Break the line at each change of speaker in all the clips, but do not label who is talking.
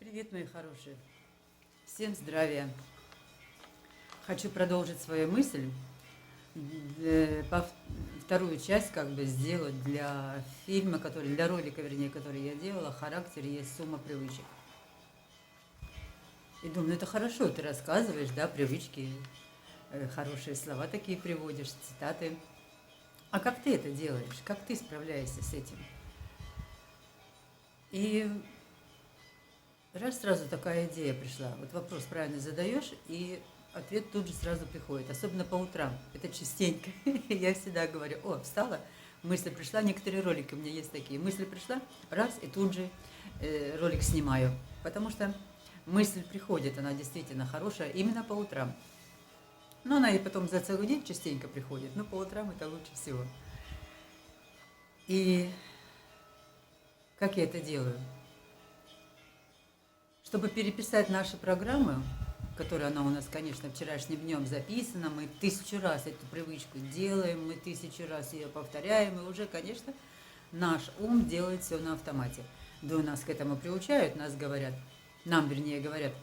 Привет, мои хорошие. Всем здравия. Хочу продолжить свою мысль, вторую часть как бы сделать для фильма, для ролика, вернее, который я делала. Характер есть сумма привычек. И думаю, ну это хорошо, ты рассказываешь, да, привычки, хорошие слова такие приводишь, цитаты. А как ты это делаешь? Как ты справляешься с этим? И раз сразу такая идея пришла. Вот вопрос правильно задаешь, и ответ тут же сразу приходит. Особенно по утрам. Это частенько. Я всегда говорю, встала, мысль пришла. Некоторые ролики у меня есть такие. Мысль пришла, раз, и тут же ролик снимаю. Потому что мысль приходит, она действительно хорошая именно по утрам. Но она и потом за целый день частенько приходит. Но по утрам это лучше всего. И как я это делаю? Чтобы переписать наши программы, которая она у нас, конечно, вчерашним днем записана, мы 1000 раз эту привычку делаем, мы 1000 раз ее повторяем, и уже, конечно, наш ум делает все на автомате. Да у нас к этому приучают, нам говорят,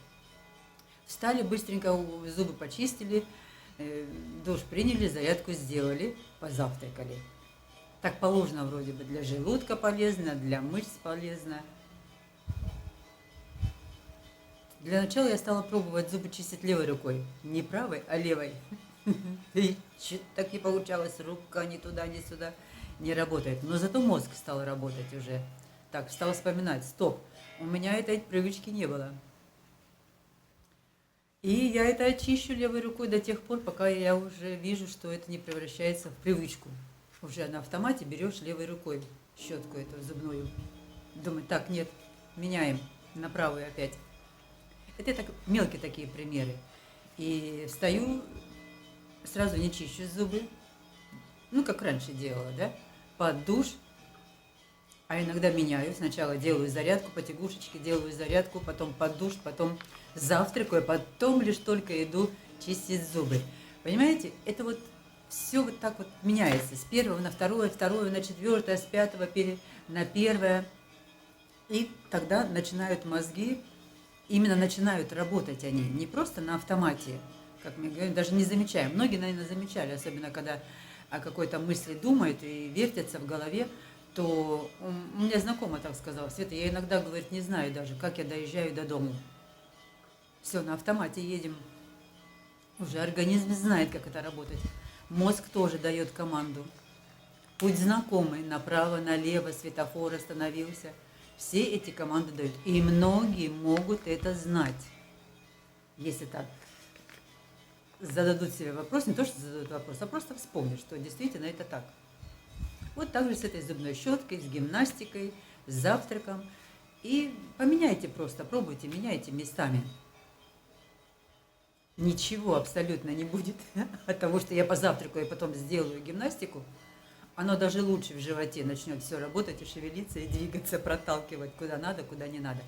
встали, быстренько зубы почистили, душ приняли, зарядку сделали, позавтракали. Так положено вроде бы, для желудка полезно, для мышц полезно. Для начала я стала пробовать зубы чистить левой рукой. Не правой, а левой. И так не получалось, рука ни туда, ни сюда не работает. Но зато мозг стал работать уже. Так, стал вспоминать, стоп, у меня этой привычки не было. И я это очищу левой рукой до тех пор, пока я уже вижу, что это не превращается в привычку. Уже на автомате берешь левой рукой щетку эту зубную. Думаю, так, нет, меняем на правую опять. Это так, мелкие такие примеры. И встаю, сразу не чищу зубы, ну, как раньше делала, да, под душ, а иногда меняю. Сначала делаю зарядку, потягушечки, делаю зарядку, потом под душ, потом завтракаю, потом лишь только иду чистить зубы. Понимаете, это вот все вот так вот меняется. С первого на второе, второе на четвертое, с пятого на первое. И тогда начинают мозги, именно начинают работать они, не просто на автомате, как мы говорим, даже не замечаем. Многие, наверное, замечали, особенно когда о какой-то мысли думают и вертятся в голове, то у меня знакомая так сказала: Света, я иногда, говорит, не знаю даже, как я доезжаю до дома. Все, на автомате едем. Уже организм знает, как это работать. Мозг тоже дает команду. Путь знакомый, направо, налево, светофор остановился. Все эти команды дают. И многие могут это знать. Если так зададут себе вопрос, не то, что зададут вопрос, а просто вспомнят, что действительно это так. Вот так же с этой зубной щеткой, с гимнастикой, с завтраком. И поменяйте просто, пробуйте, меняйте местами. Ничего абсолютно не будет от того, что я позавтракаю и потом сделаю гимнастику. Оно даже лучше в животе начнет все работать и шевелиться, и двигаться, проталкивать куда надо, куда не надо.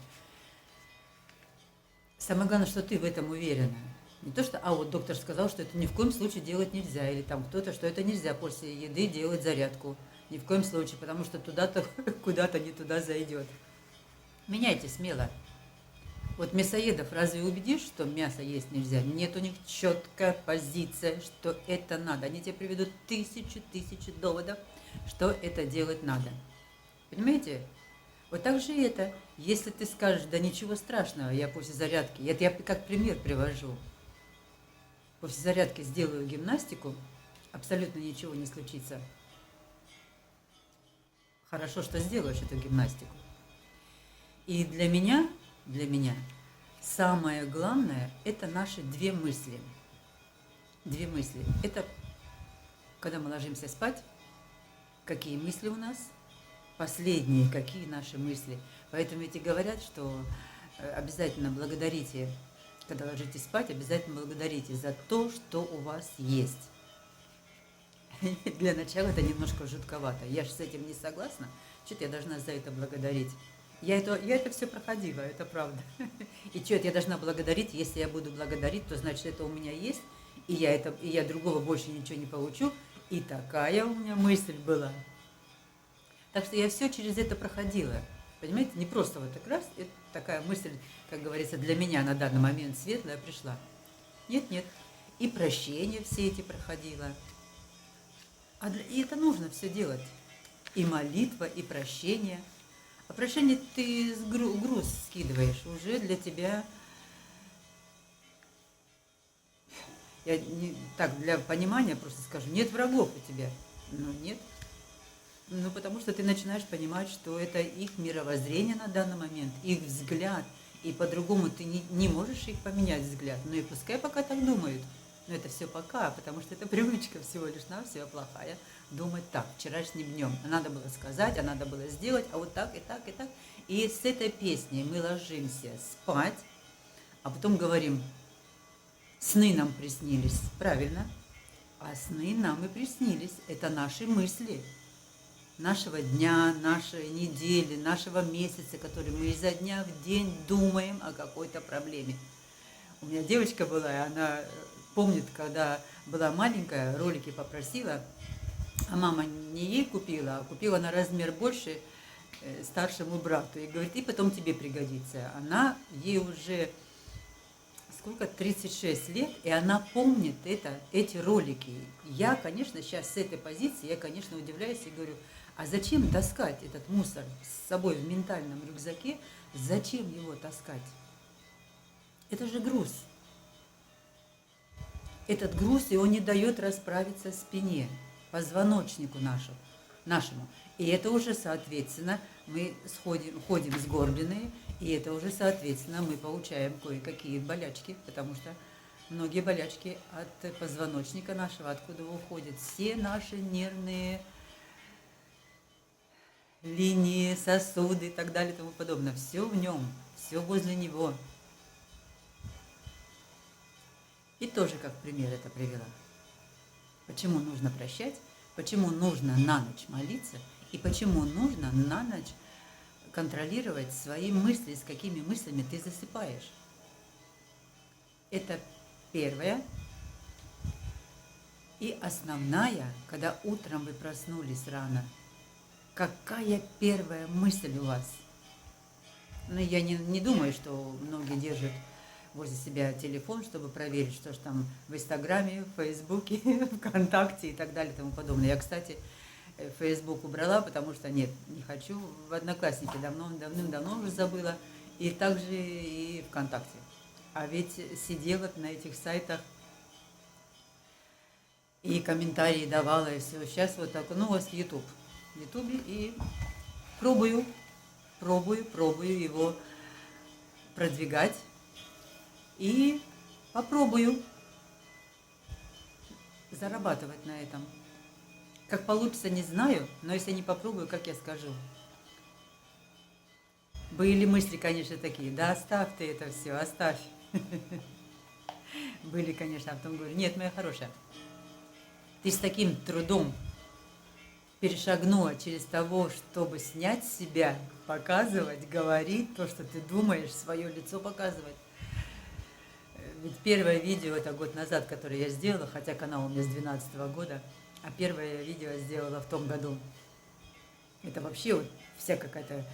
Самое главное, что ты в этом уверена. Не то, что, вот доктор сказал, что это ни в коем случае делать нельзя, или там кто-то, что это нельзя после еды делать зарядку. Ни в коем случае, потому что туда-то, куда-то не туда зайдет. Меняйте смело. Вот мясоедов разве убедишь, что мясо есть нельзя? Нет у них четкая позиция, что это надо. Они тебе приведут тысячи доводов, что это делать надо. Понимаете? Вот так же это. Если ты скажешь, да ничего страшного, я после зарядки, это я как пример привожу. После зарядки сделаю гимнастику, абсолютно ничего не случится. Хорошо, что сделаешь эту гимнастику. И для меня самое главное – это наши две мысли. Две мысли. Это когда мы ложимся спать, какие мысли у нас, последние, какие наши мысли. Поэтому ведь и говорят, что обязательно благодарите, когда ложитесь спать, обязательно благодарите за то, что у вас есть. Для начала это немножко жутковато. Я же с этим не согласна. Что-то я должна за это благодарить. Я это все проходила, это правда. И что я должна благодарить? Если я буду благодарить, то значит это у меня есть, и я другого больше ничего не получу. И такая у меня мысль была. Так что я все через это проходила. Понимаете, не просто вот так раз, это такая мысль, как говорится, для меня на данный момент светлая пришла. Нет, нет. И прощение все эти проходила. И это нужно все делать. И молитва, и прощение. А прощение ты груз скидываешь. Уже для тебя, я не, так для понимания просто скажу, нет врагов у тебя. Ну нет. Ну потому что ты начинаешь понимать, что это их мировоззрение на данный момент, их взгляд. И по-другому ты не можешь их поменять взгляд. Ну и пускай пока так думают. Но это все пока, потому что это привычка всего лишь навсего плохая. Думать так, вчерашним днем. Надо было сказать, а надо было сделать, а вот так и так и так. И с этой песней мы ложимся спать, а потом говорим, сны нам приснились. Правильно? А сны нам и приснились. Это наши мысли. Нашего дня, нашей недели, нашего месяца, который мы изо дня в день думаем о какой-то проблеме. У меня девочка была, и она помнит, когда была маленькая, ролики попросила, а мама не ей купила, а купила на размер больше старшему брату. И говорит, и потом тебе пригодится. Она, ей уже сколько, 36 лет, и она помнит эти ролики. Я, конечно, сейчас с этой позиции, я, конечно, удивляюсь и говорю, а зачем таскать этот мусор с собой в ментальном рюкзаке? Зачем его таскать? Это же груз. Этот груз, и он не дает расправиться спине, позвоночнику нашему. И это уже, соответственно, мы ходим сгорбленные, и это уже, соответственно, мы получаем кое-какие болячки, потому что многие болячки от позвоночника нашего, откуда уходят все наши нервные линии, сосуды и так далее и тому подобное. Все в нем, все возле него. И тоже как пример это привела. Почему нужно прощать, почему нужно на ночь молиться, и почему нужно на ночь контролировать свои мысли, с какими мыслями ты засыпаешь. Это первое. И основная, когда утром вы проснулись рано, какая первая мысль у вас? Ну, я не думаю, что многие держат возле себя телефон, чтобы проверить, что же там в Инстаграме, в Фейсбуке, ВКонтакте и так далее и тому подобное. Я, кстати, Фейсбук убрала, потому что нет, не хочу. В Одноклассники давным-давно уже забыла. И также и ВКонтакте. А ведь сидела на этих сайтах и комментарии давала, и все. Сейчас вот так, ну, у вас YouTube. В Ютубе и пробую его продвигать. И попробую зарабатывать на этом. Как получится, не знаю, но если не попробую, как я скажу? Были мысли, конечно, такие, да оставь ты это все, оставь. Были, конечно, а потом говорю, нет, моя хорошая, ты с таким трудом перешагнула через того, чтобы снять себя, показывать, говорить то, что ты думаешь, свое лицо показывать. Ведь первое видео, это год назад, которое я сделала, хотя канал у меня с 2012 года, а первое видео я сделала в том году. Это вообще вот вся какая-то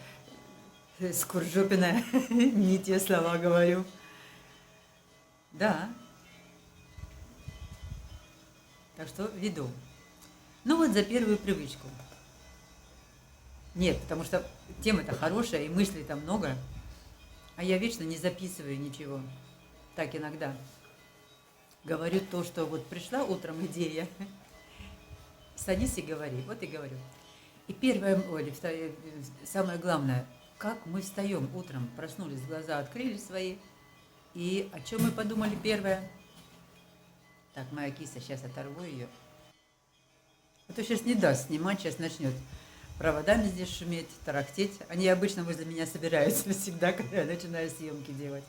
скуржопиная, не те слова говорю. Да. Так что веду. Ну вот за первую привычку. Нет, потому что тема-то хорошая, и мыслей там много, а я вечно не записываю ничего. Так иногда говорю то, что вот пришла утром идея, садись и говори, вот и говорю. И первое, самое главное, как мы встаем утром, проснулись, глаза открыли свои, и о чем мы подумали первое? Так, моя киса, сейчас оторву ее. А то сейчас не даст снимать, сейчас начнет проводами здесь шуметь, тарахтеть. Они обычно возле меня собираются всегда, когда я начинаю съемки делать.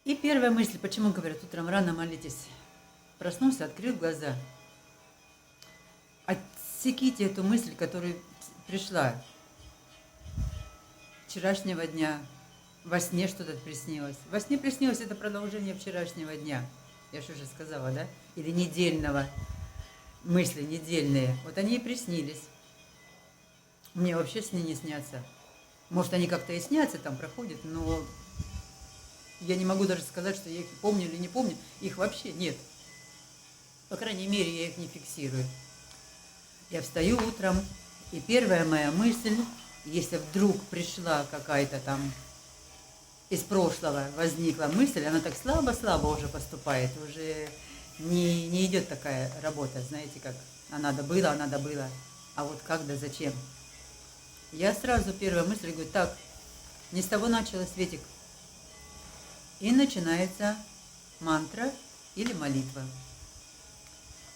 И первая мысль, почему говорят, утром рано молитесь. Проснулся, открыл глаза. Отсеките эту мысль, которая пришла вчерашнего дня. Во сне что-то приснилось. Во сне приснилось это продолжение вчерашнего дня. Я же уже сказала, да? Или недельного. Мысли недельные. Вот они и приснились. Мне вообще сны не снятся. Может, они как-то и снятся, там проходят, но я не могу даже сказать, что я их помню или не помню. Их вообще нет. По крайней мере, я их не фиксирую. Я встаю утром, и первая моя мысль, если вдруг пришла какая-то там из прошлого возникла мысль, она так слабо-слабо уже поступает, уже не идет такая работа, знаете, как а надо было, а вот как да зачем. Я сразу первая мысль говорю, так, не с того начала, Светик. И начинается мантра или молитва.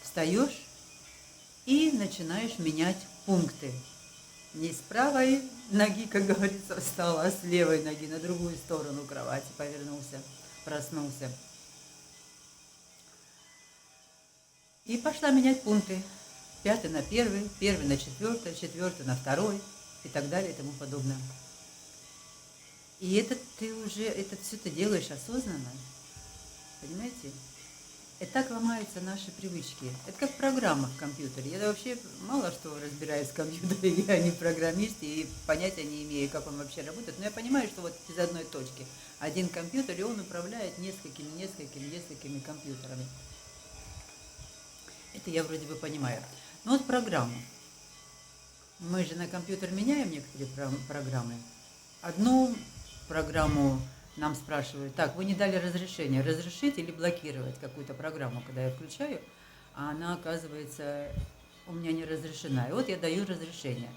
Встаешь и начинаешь менять пункты. Не с правой ноги, как говорится, встал, а с левой ноги на другую сторону кровати повернулся, проснулся. И пошла менять пункты. 5 на 1, 1 на 4, 4 на 2 и так далее и тому подобное. И это все ты делаешь осознанно, понимаете? И так ломаются наши привычки. Это как программа в компьютере. Я вообще мало что разбираюсь в компьютере, я не программист и понятия не имею, как он вообще работает. Но я понимаю, что вот из одной точки один компьютер, и он управляет несколькими компьютерами. Это я вроде бы понимаю. Но вот программа. Мы же на компьютер меняем некоторые программы. Одну программу нам спрашивают, так, вы не дали разрешение, разрешить или блокировать какую-то программу, когда я включаю, а она, оказывается, у меня не разрешена. И вот я даю разрешение.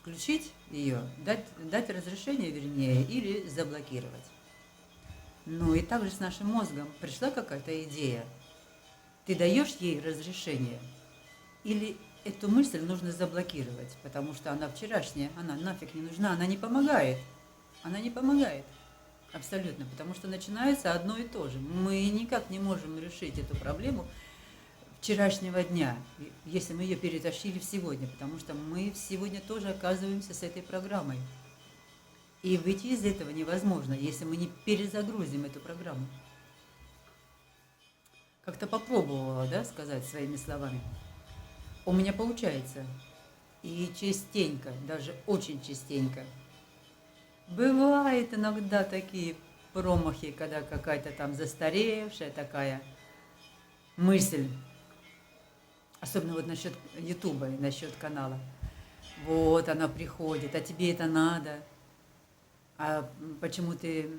Включить ее, дать разрешение, вернее, или заблокировать. Ну и так же с нашим мозгом. Пришла какая-то идея, ты даешь ей разрешение, или эту мысль нужно заблокировать, потому что она вчерашняя, она нафиг не нужна, она не помогает. Она не помогает. Абсолютно, потому что начинается одно и то же. Мы никак не можем решить эту проблему вчерашнего дня, если мы ее перетащили в сегодня, потому что мы сегодня тоже оказываемся с этой программой. И выйти из этого невозможно, если мы не перезагрузим эту программу. Как-то попробовала, да, сказать своими словами. У меня получается. И частенько, даже очень частенько. Бывает иногда такие промахи, когда какая-то там застаревшая такая мысль, особенно вот насчет Ютуба, насчет канала. Вот она приходит, а тебе это надо, а почему ты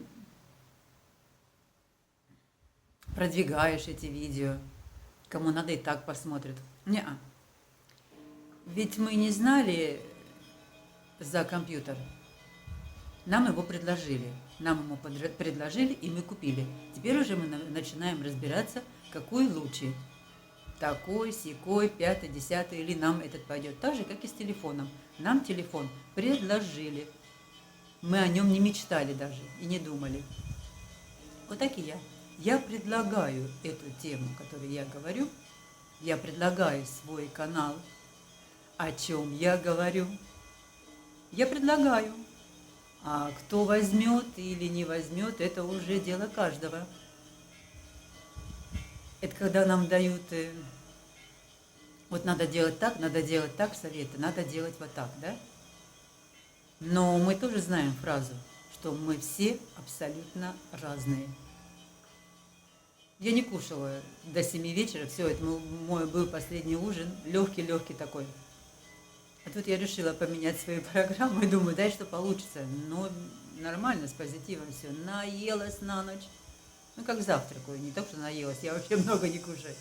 продвигаешь эти видео, кому надо и так посмотрит. Не-а. Ведь мы не знали за компьютер. Нам его предложили. Нам ему предложили, и мы купили. Теперь уже мы начинаем разбираться, какой лучше. Такой, сякой, 5, 10, или нам этот пойдет. Так же, как и с телефоном. Нам телефон предложили. Мы о нем не мечтали даже и не думали. Вот так и я. Я предлагаю эту тему, которую я говорю. Я предлагаю свой канал. О чем я говорю? Я предлагаю. А кто возьмет или не возьмет, это уже дело каждого. Это когда нам дают, вот надо делать так, советы, надо делать вот так, да? Но мы тоже знаем фразу, что мы все абсолютно разные. Я не кушала до 7 вечера, все, это мой был последний ужин, легкий такой. А тут я решила поменять свою программу и думаю, дай что получится. Но нормально, с позитивом все. Наелась на ночь. Ну, как завтракаю, не так, что наелась, я вообще много не кушаю.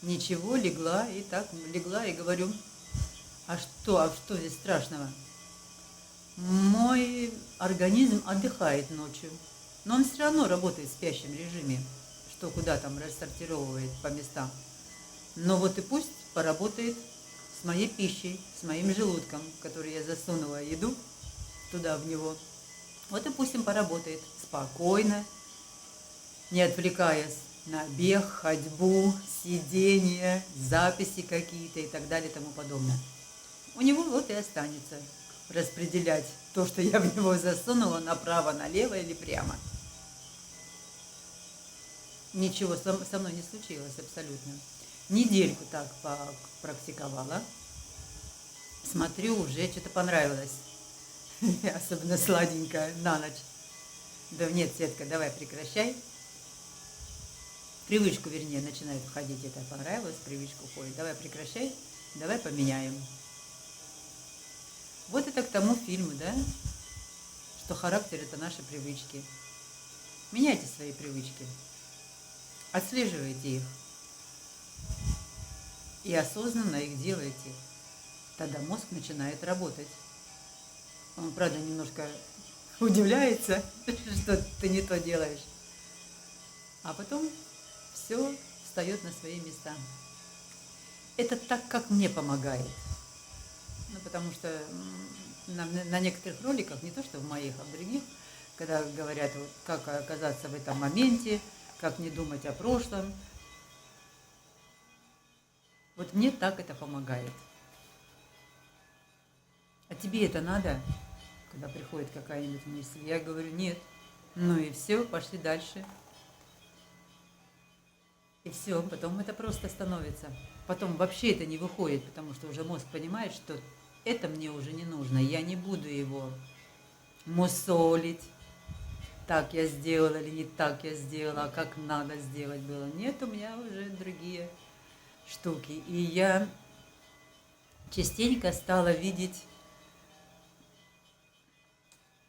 Ничего, легла и говорю, а что здесь страшного? Мой организм отдыхает ночью, но он все равно работает в спящем режиме, что куда там рассортировывает по местам. Но вот и пусть поработает с моей пищей, с моим желудком, который я засунула еду туда, в него. Вот и пусть им поработает спокойно, не отвлекаясь на бег, ходьбу, сидение, записи какие-то и так далее и тому подобное. У него вот и останется распределять то, что я в него засунула, направо, налево или прямо. Ничего со мной не случилось абсолютно. Недельку так практиковала. Смотрю, уже что-то понравилось. Особенно сладенькое на ночь. Да нет, Светка, давай прекращай. В привычку, вернее, начинает входить. Это понравилось, в привычку входит. Давай прекращай, давай поменяем. Вот это к тому фильму, да? Что характер — это наши привычки. Меняйте свои привычки. Отслеживайте их. И осознанно их делайте. Тогда мозг начинает работать. Он, правда, немножко удивляется, что ты не то делаешь. А потом все встает на свои места. Это так, как мне помогает. Ну, потому что на некоторых роликах, не то что в моих, а в других, когда говорят, вот, как оказаться в этом моменте, как не думать о прошлом, вот мне так это помогает. А тебе это надо, когда приходит какая-нибудь мысль? Я говорю, нет. Ну и все, пошли дальше. И все, потом это просто становится. Потом вообще это не выходит, потому что уже мозг понимает, что это мне уже не нужно. Я не буду его мусолить. Так я сделала или не так я сделала, а как надо сделать было. Нет, у меня уже другие штуки. И я частенько стала видеть,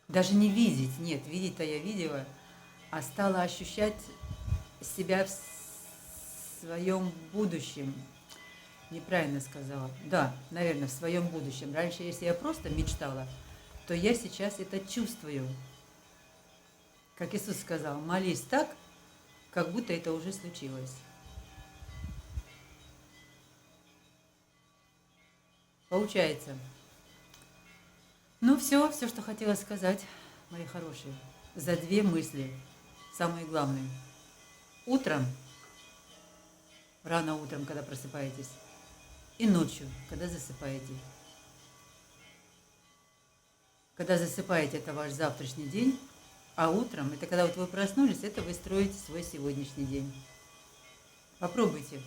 даже не видеть, нет, видеть-то я видела, а стала ощущать себя в своем будущем. Неправильно сказала. Да, наверное, в своем будущем. Раньше, если я просто мечтала, то я сейчас это чувствую. Как Иисус сказал, молись так, как будто это уже случилось. Получается. Ну, все, что хотела сказать, мои хорошие. За две мысли. Самые главные. Утром, рано утром, когда просыпаетесь, и ночью, когда засыпаете. Когда засыпаете, это ваш завтрашний день, а утром, это когда вот вы проснулись, это вы строите свой сегодняшний день. Попробуйте.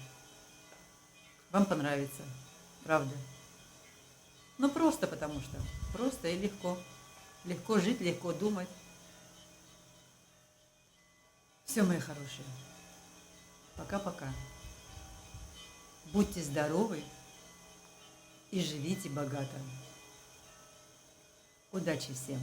Вам понравится. Правда. Ну, просто потому что. Просто и легко. Легко жить, легко думать. Все, мои хорошие. Пока-пока. Будьте здоровы и живите богато. Удачи всем!